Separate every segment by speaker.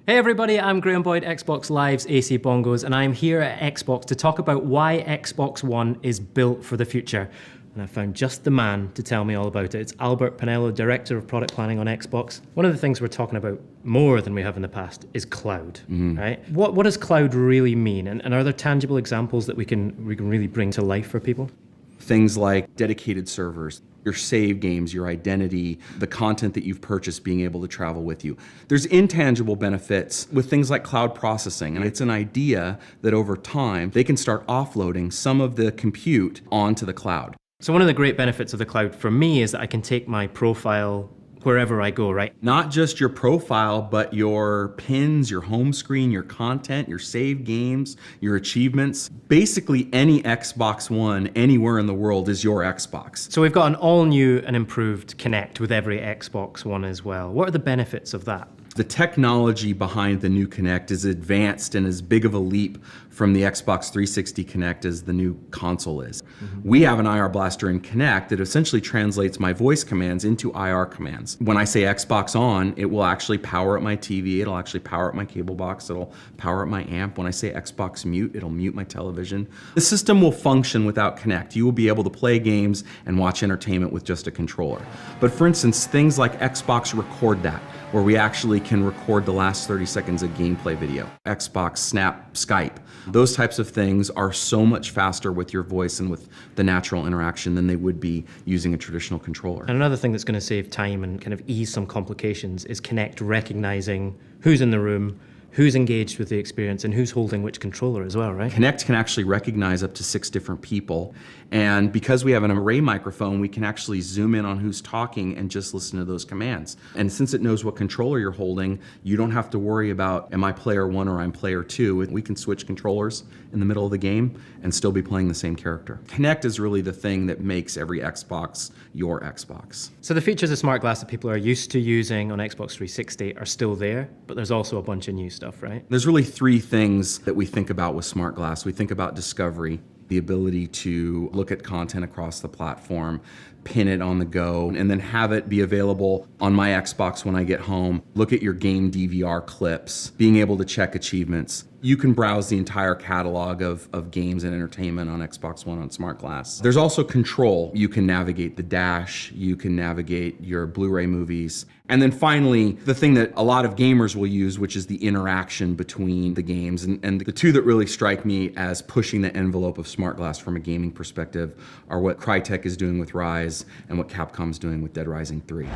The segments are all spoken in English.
Speaker 1: Hey everybody, I'm Graham Boyd, Xbox Live's AC Bongos, and I'm here at Xbox to talk about why Xbox One is built for the future. And I found just the man to tell me all about it. It's Albert Pinello, Director of Product Planning on Xbox. One of the things we're talking about more than we have in the past is cloud, right? What does cloud really mean? And are there tangible examples that we can really bring to life for people?
Speaker 2: Things like dedicated servers, your save games, your identity, the content that you've purchased being able to travel with you. There's intangible benefits with things like cloud processing, and it's an idea that over time they can start offloading some of the compute onto the cloud.
Speaker 1: So one of the great benefits of the cloud for me is that I can take my profile wherever I go, right?
Speaker 2: Not just your profile, but your pins, your home screen, your content, your save games, your achievements. Basically any Xbox One anywhere in the world is your Xbox.
Speaker 1: So we've got an all new and improved Kinect with every Xbox One as well. What are the benefits of that?
Speaker 2: The technology behind the new Kinect is advanced and as big of a leap from the Xbox 360 Kinect as the new console is. We have an IR blaster in Kinect that essentially translates my voice commands into IR commands. When I say Xbox on, it will actually power up my TV, it'll actually power up my cable box, it'll power up my amp. When I say Xbox mute, it'll mute my television. The system will function without Kinect. You will be able to play games and watch entertainment with just a controller. But for instance, things like Xbox Record That, where we actually can record the last 30 seconds of gameplay video. Xbox Snap Skype. Those types of things are so much faster with your voice and with the natural interaction than they would be using a traditional controller.
Speaker 1: And another thing that's going to save time and kind of ease some complications is Kinect recognizing who's in the room, who's engaged with the experience, and who's holding which controller as well, right?
Speaker 2: Kinect can actually recognize up to 6 different people. And because we have an array microphone, we can actually zoom in on who's talking and just listen to those commands. And since it knows what controller you're holding, you don't have to worry about, am I player 1 or I'm player 2? We can switch controllers in the middle of the game and still be playing the same character. Kinect is really the thing that makes every Xbox your Xbox.
Speaker 1: So the features of Smart Glass that people are used to using on Xbox 360 are still there, but there's also a bunch of new stuff, right?
Speaker 2: There's really 3 things that we think about with Smart Glass. We think about discovery, the ability to look at content across the platform, pin it on the go, and then have it be available on my Xbox when I get home. Look at your game DVR clips, being able to check achievements. You can browse the entire catalog of games and entertainment on Xbox One on Smart Glass. There's also control. You can navigate the dash, you can navigate your Blu-ray movies. And then finally, the thing that a lot of gamers will use, which is the interaction between the games. And the 2 that really strike me as pushing the envelope of Smart Glass from a gaming perspective are what Crytek is doing with Rise and what Capcom's doing with Dead Rising 3.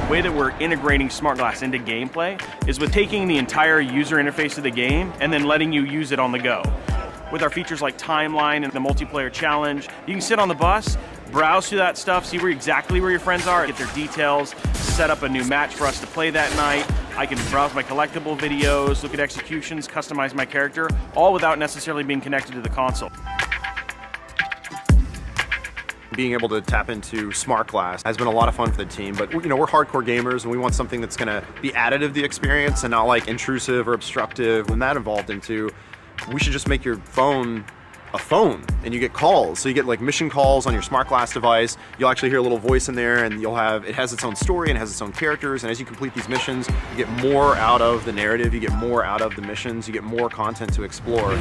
Speaker 3: The way that we're integrating Smart Glass into gameplay is with taking the entire user interface of the game and then letting you use it on the go. With our features like Timeline and the multiplayer challenge, you can sit on the bus, browse through that stuff, see exactly where your friends are, get their details, set up a new match for us to play that night. I can browse my collectible videos, look at executions, customize my character, all without necessarily being connected to the console.
Speaker 4: Being able to tap into Smart Glass has been a lot of fun for the team, but we're hardcore gamers and we want something that's gonna be additive to the experience and not like intrusive or obstructive. When that evolved into, we should just make your phone a phone and you get calls. So you get like mission calls on your Smart Glass device. You'll actually hear a little voice in there and it has its own story and it has its own characters. And as you complete these missions, you get more out of the narrative, you get more out of the missions, you get more content to explore.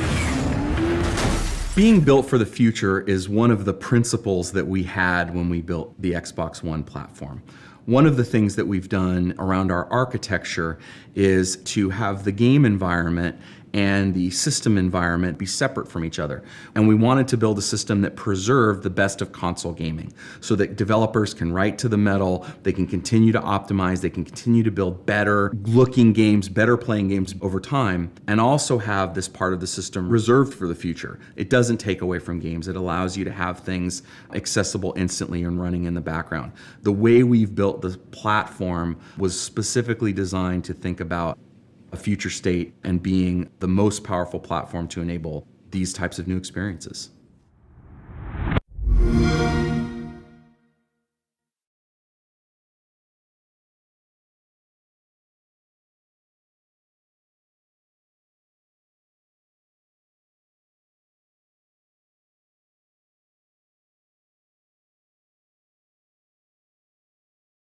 Speaker 2: Being built for the future is one of the principles that we had when we built the Xbox One platform. One of the things that we've done around our architecture is to have the game environment and the system environment be separate from each other. And we wanted to build a system that preserved the best of console gaming so that developers can write to the metal, they can continue to optimize, they can continue to build better looking games, better playing games over time, and also have this part of the system reserved for the future. It doesn't take away from games. It allows you to have things accessible instantly and running in the background. The way we've built the platform was specifically designed to think about a future state and being the most powerful platform to enable these types of new experiences.